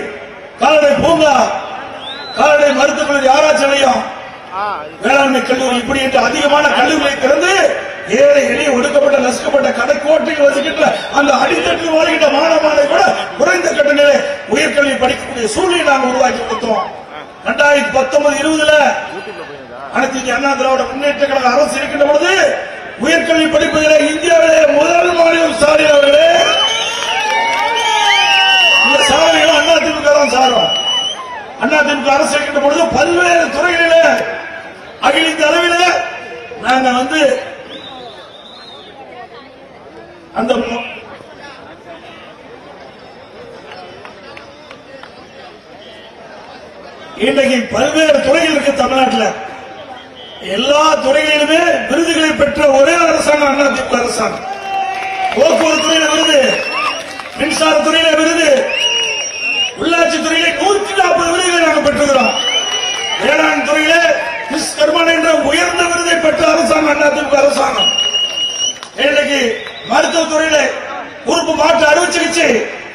Speaker 1: கால்நடை பூங்கா, கால்நடை மருத்துவக் கல்லூரி, ஆராய்ச்சி நிலையம், வேளாண்மை கல்லூரி, இப்படி என்று அதிகமான கல்லூரிகளை திறந்து ஏழை எளிய ஒடுக்கப்பட்ட நசுக்கப்பட்ட கடைக்கோட்டையில் வசிக்கின்ற அந்த அடித்தட்டில் வாழ்கின்ற மாணவர்களை கூட குறைந்த கட்டணத்திலே உயர்கல்வி படிக்கக்கூடிய சூழ்நிலை நாங்கள் உருவாக்கி கொடுத்தோம். 2019-20 அனைத்து இந்திய அண்ணா திராவிட முன்னேற்ற கழக அரசு இருக்கின்ற பொழுது உயர்கல்வி படிப்பதிலே இந்தியாவிலே முதல் மாநிலம் ஸ்டாலின் அவர்களே. இந்த சாதனைகள் அதிமுக தான் சாரும். அதிமுக அரசு இருக்கின்ற பொழுது பல்வேறு துறைகளிலே அகில இந்திய அளவிலே நாங்க அந்த இன்றைக்கு பல்வேறு துறைகள் இருக்கு தமிழ்நாட்டில். எல்லா துறைகளிலுமே விருதுகளை பெற்ற ஒரே அரசாங்கம் அதிமுக அரசாங்கம். போக்குவரத்து துறையில விருது, மின்சார துறையில விருது, உள்ளாட்சி துறையிலே 140 விருதுகளை நாங்கள் பெற்றுகிறோம். வேளாண் துறையிலே விஸ்வகர்மன் என்ற உயர்ந்த விருதை பெற்ற அரசாங்கம் அதிமுக அரசாங்கம். இன்றைக்கு மருத்துவத்துறையிலே உறுப்பு மாற்று அறுவை சிகிச்சை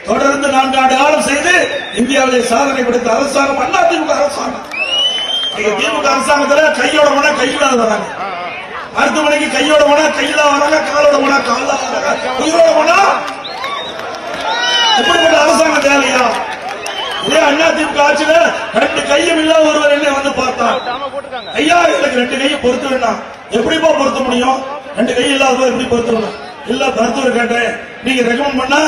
Speaker 1: தொடர்ந்து 4 ஆண்டு காலம் செய்து இந்தியாவிலே சாதனை படைத்த அரசாங்கம் அதிமுக அரசாங்கம். திமுக அரசாங்கத்தில் கையோட போனா கையிலாத வராங்க, மருத்துவமனைக்கு கையோட போனா கையில வராங்க, காலோட போனா கால வராங்க, உயிரோட போனா இப்படிப்பட்ட அரசாங்கம் தேவையா? இதே அதிமுக ஆட்சியில 2 கையும் இல்லாத ஒருவர் என்ன வந்து பார்த்தார், ஐயா எனக்கு 2 கையை பொறுத்து வேண்டாம். எப்படிப்பா பொருத்த முடியும்? 2 கை இல்லாத எப்படி பொறுத்தணும்? இல்ல மருத்துவர் கேட்டேன், நீங்க ரெக்கமெண்ட் பண்ணா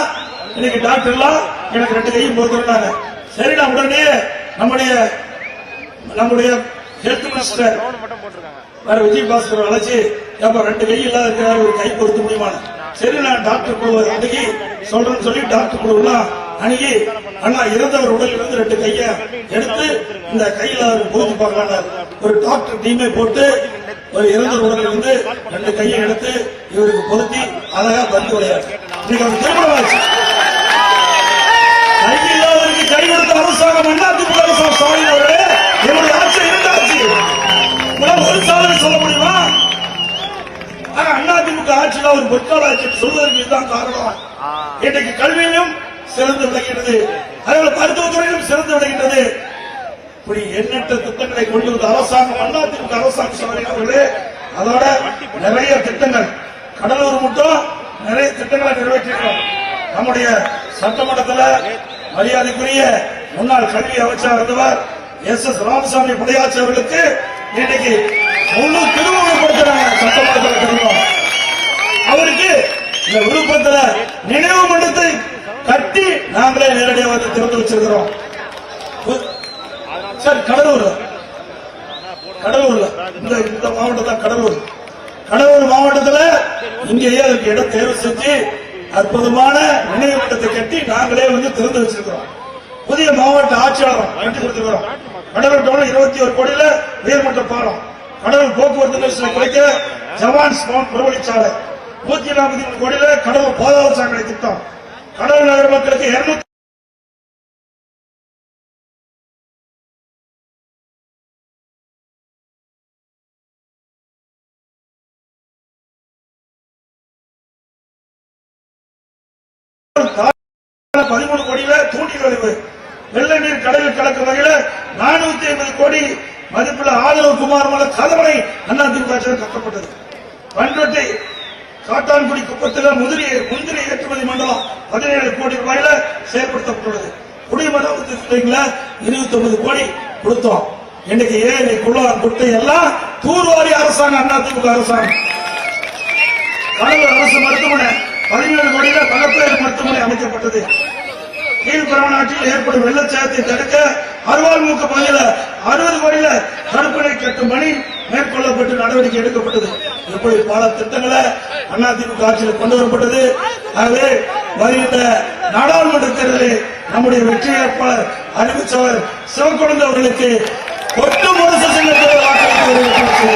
Speaker 1: இன்னைக்கு டாக்டர் எல்லாம் எனக்கு 2 கையும் பொறுத்து. சரி, நான் உடனே நம்முடைய ஹெல்த் மினிஸ்டர் வேற விஜயபாஸ்கர் அழைச்சு ஏப்பா 2 கை இல்லாத இருக்கிறார், ஒரு கை பொருத்த முடியுமான? சரி, நான் டாக்டர் குழு அணுகி சொல்றேன்னு சொல்லி டாக்டர் குழுலாம் அணுகி அண்ணா இறந்தவர் உடலில் இருந்து 2 கையை எடுத்து இந்த கையில பொருத்தி பார்க்கலாம். ஒரு டாக்டர் டீமை போட்டு ஒரு இறந்தவர் உடலில் இருந்து 2 கையை எடுத்து இவருக்கு பொருத்தி அழகா பந்து விளையாடு. இன்னைக்கு அவர் திருமணம் ஆச்சு. கை இல்லாதவருக்கு கை கொடுத்த அரசாங்கம் அதிமுக அரசாங்கம். ஸ்டாலின் அவர்களே, என்னுடைய ஆட்சி 2 ஆட்சி ஒரு சாதனை சொல்ல முடியுமா? அதிமுக ஆட்சியில் ஒரு பொற்கால ஆட்சி சொல்வதற்கு இதுதான் காரணம். இன்றைக்கு கல்வியிலும் சிறந்து விளங்குகிறது, அதேபோல மருத்துவத்துறையிலும் சிறந்து விளங்குகிறது. இப்படி எண்ணற்ற திட்டங்களை கொண்டு வந்த அரசாங்கம் அதிமுக அரசாங்கம் சொல்லுங்களே. அதோட நிறைய திட்டங்கள், கடலூர் மட்டும் நிறைய திட்டங்களை நிறைவேற்றிருக்கோம். நம்முடைய சட்டமன்றத்தில் மரியாதைக்குரிய முன்னாள் கல்வி அமைச்சர் இருந்தவர் எஸ் ராமசாமி படையாச்சி அவர்களுக்கு இன்னைக்கு முழு திருவுருவப்படுத்துறாங்க. சட்டமன்றத்தில் தெரியும் அவருக்கு இந்த விழுப்புரத்தில் நினைவு மண்டபத்தை கட்டி நாங்களே நேரடியாக வந்து திறந்து வச்சிருக்கிறோம். சார், கடலூர்ல இந்த மாவட்டம் தான் கடலூர் மாவட்டத்தில் இங்கேயே அதுக்கு இடம் தேர்வு செஞ்சு அற்புதமான நினைவு மண்டபத்தை கட்டி நாங்களே வந்து திறந்து வச்சிருக்கிறோம். புதிய மாவட்ட ஆட்சியாளர் கட்டி கொடுத்திருக்கிறோம். கடலூர் டவுன் 21 கோடியில உயர்மட்ட பாலம், கடலூர் போக்குவரத்து நெரிசலை குறைக்க ஜவான்ஸ் பவன் புறவழிச்சாலை, 143 கோடியில கடலூர் பாதாள சாக்கடை திட்டம், கடலூர் நகர மக்களுக்கு 200 13 கோடியில தூண்டி நுழைவு, வெள்ள நீர் கடலில் கலக்கும் வகையில 450 கோடி மதிப்புள்ள ஆதரவு குமாரமல கதவணை அதிமுக ஆட்சியில் கட்டப்பட்டது. பண்ருட்டி காட்டான்குடி குப்பத்தில் முந்திரி ஏற்றுமதி மண்டலம் 17 கோடி ரூபாயில செயல்படுத்தப்பட்டுள்ளது. குடிமண்டல திட்டங்கள 29 கோடி கொடுத்தோம். இன்னைக்கு ஏழை குளம் குட்டை எல்லாம் தூர்வாரி அரசாங்கம் அதிமுக அரசாங்கம். கடலூர் அரசு மருத்துவமனை 17 கோடியில பகப்பேறு மருத்துவமனை அமைக்கப்பட்டது. கீழ்பரவநாட்டில் ஏற்படும் வெள்ளச்சாயத்தை தடுக்க அருவாள்மூக்கு பகுதியில் 60 கோடியில தடுப்பணை கட்டும் பணி மேற்கொள்ளப்பட்டு நடவடிக்கை எடுக்கப்பட்டது. இப்படி பல திட்டங்களை அதிமுக ஆட்சியில் கொண்டு வரப்பட்டது. ஆகவே வருகின்ற நாடாளுமன்ற தேர்தலில் நம்முடைய வெற்றி வேட்பாளர் அறிவிச்சவர் சிவக்குழந்தை அவர்களுக்கு ஒட்டு முரசு சின்னத்தில் வாக்களித்து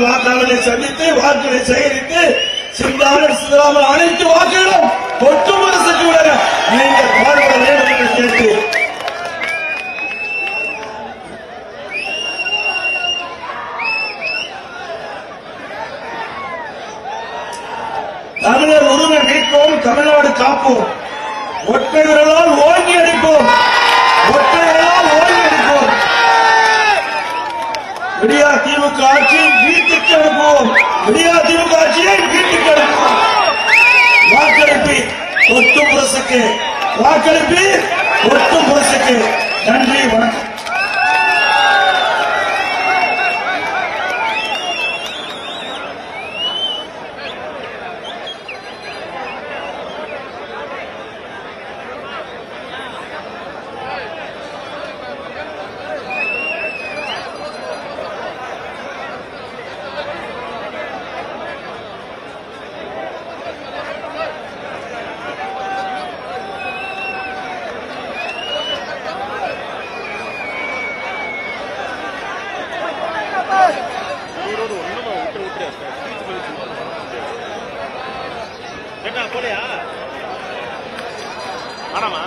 Speaker 1: வாக்காளர்களை சந்தித்து வாக்குகளை சேகரித்து சிந்தாமல் அனைத்து வாக்குகளும் ஒட்டு முரசுக்கு விட நீங்கள் பாடுபட வேண்டும் என்று கேட்டு தமிழர் உரிமை மீட்போம், தமிழ்நாடு காப்போம், ஒற்றை விரலால் ஓங்கி அடிப்போம், ஒற்றை விரலால் ஓங்கி அடிப்போம். விடியா திமுக ஆட்சியை வீட்டுக்கு அனுப்புவோம், விடியா திமுக ஆட்சியை வீட்டுக்கு அனுப்புவோம். வாக்களிப்பு ஒட்டு முரசுக்கு, வாக்களிப்பு ஒட்டு முரசுக்கு. நன்றி, வணக்கம்.
Speaker 2: போலையா ஆனாமா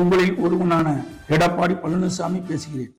Speaker 1: உங்களில் ஒருவனான எடப்பாடி பழனிசாமி பேசுகிறேன்.